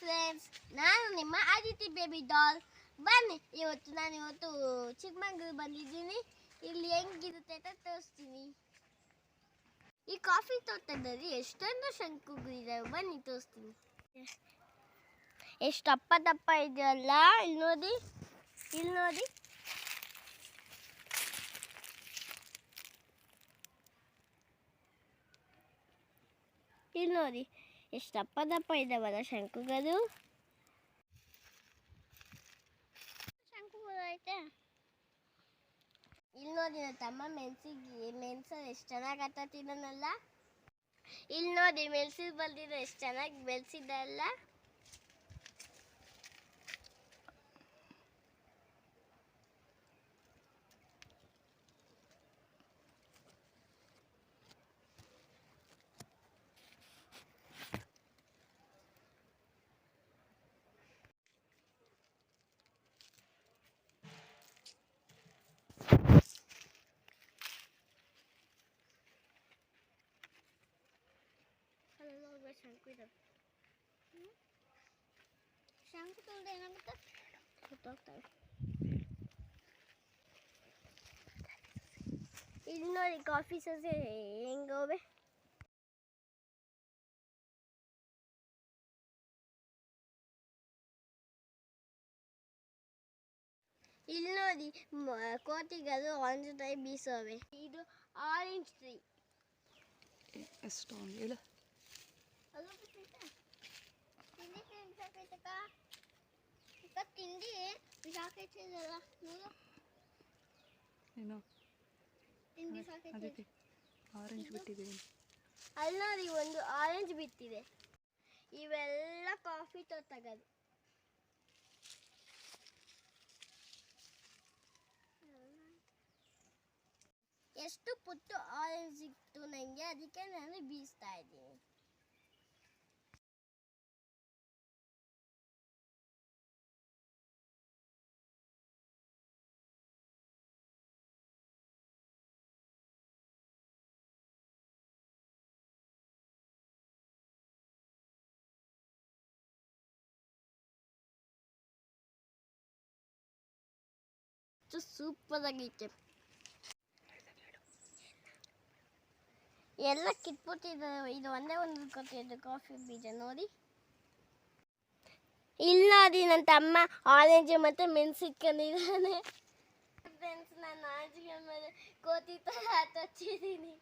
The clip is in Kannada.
ಫ್ರೆಂಡ್ಸ್, ನಾನು ನಿಮ್ಮ ಆದಿತಿ ಬೇಬಿ ಡಾಲ್. ಬನ್ನಿ, ನಾನು ಚಿಕ್ಕಮಂಗ್ಳೂರು ಬಂದಿದ್ದೀನಿ. ಇಲ್ಲಿ ಹೆಂಗಿರುತ್ತೆ ಅಂತ ತೋರಿಸ್ತೀನಿ. ಈ ಕಾಫಿ ತೋಟದಲ್ಲಿ ಎಷ್ಟೊಂದು ಶಂಕುಗಳಿದ್ದಾವೆ, ಬನ್ನಿ ತೋರಿಸ್ತೀನಿ. ಎಷ್ಟು ದಪ್ಪ ದಪ್ಪ ಇದೆಯಲ್ಲ, ಇಲ್ಲಿ ನೋಡಿ. ಇಲ್ಲಿ ನೋಡಿ, ಇಲ್ಲಿ ನೋಡಿ ಎಷ್ಟು ದಪ್ಪ ದಪ್ಪ ಇದಾವಲ್ಲ ಶಂಕುಗಳು. ಐತೆ ಇಲ್ಲಿ ನೋಡಿ, ನನ್ನ ತಮ್ಮ ಮೆಣಸಲ್ಲಿ ಎಷ್ಟು ಚೆನ್ನಾಗಿ ಹತ್ತಿದನಲ್ಲ. ಇಲ್ಲಿ ನೋಡಿ, ಮೆಣಸಿಗೆ ಬಂದಿರೋ ಎಷ್ಟು ಚೆನ್ನಾಗಿ ಬೆಳೆಸಿದ್ದಲ್ಲ. ಶಂಕು ತೊಂದ್ರೆ ಏನಾಗುತ್ತೆ ಗೊತ್ತಾಗ್ತವೆ. ಇಲ್ಲಿ ನೋಡಿ ಕಾಫಿ ಸೊಸೆ ಹೆಂಗವೆ. ಇಲ್ಲಿ ನೋಡಿ ಕೋತಿಗಳು ಆರೆಂಜ್ ಟ್ರೈ ಬೀಸೋವೆ. ಇದು ಆರೆಂಜ್ ಟ್ರೀ. ಎಷ್ಟು ಹೇಳು. ತಿಂಡಿ ಸಾಕೈತಲ್ಲ, ಏನು ತಿಂಡಿ ಸಾಕೈತೆ. ಆರೆಂಜ್ ಬಿಟ್ಟಿದ್ದೀನಿ. ಅಲ್ಲಿ ನೋಡಿ, ಒಂದು ಆರೆಂಜ್ ಬಿತ್ತಿದೆ. ಇವೆಲ್ಲ ಕಾಫಿ ತೋಟಗಳು. ಎಷ್ಟು ಪುಟ್ಟು ಆರೆಂಜ್ ಸಿಕ್ತು ನನಗೆ, ಅದಕ್ಕೆ ನಾನು ಬೀಸ್ತಾ ಇದ್ದೀನಿ. ಸೂಪರ್ ಆಗೈತೆ. ಎಲ್ಲ ಕಿತ್ಬಿಟ್ಟಿದ್ದಾರೆ. ಇದು ಒಂದೇ ಒಂದು ಕೊಟ್ಟಿದ್ದು ಕಾಫಿ ಬೀಜ ನೋಡಿ. ಇಲ್ಲಿ ನೋಡಿ, ನನ್ನ ತಮ್ಮ ಆರೆಂಜ್ ಮತ್ತೆ ಮೆಣಸಿಟ್ಕೊಂಡಿದ್ದಾನೆ. ಫ್ರೆಂಡ್ಸ್, ನಾನು ಆರೆಂಜ್ ಮೇಲೆ ಕೋತಿ ತರ ಹಚ್ಚಿದ್ದೀನಿ.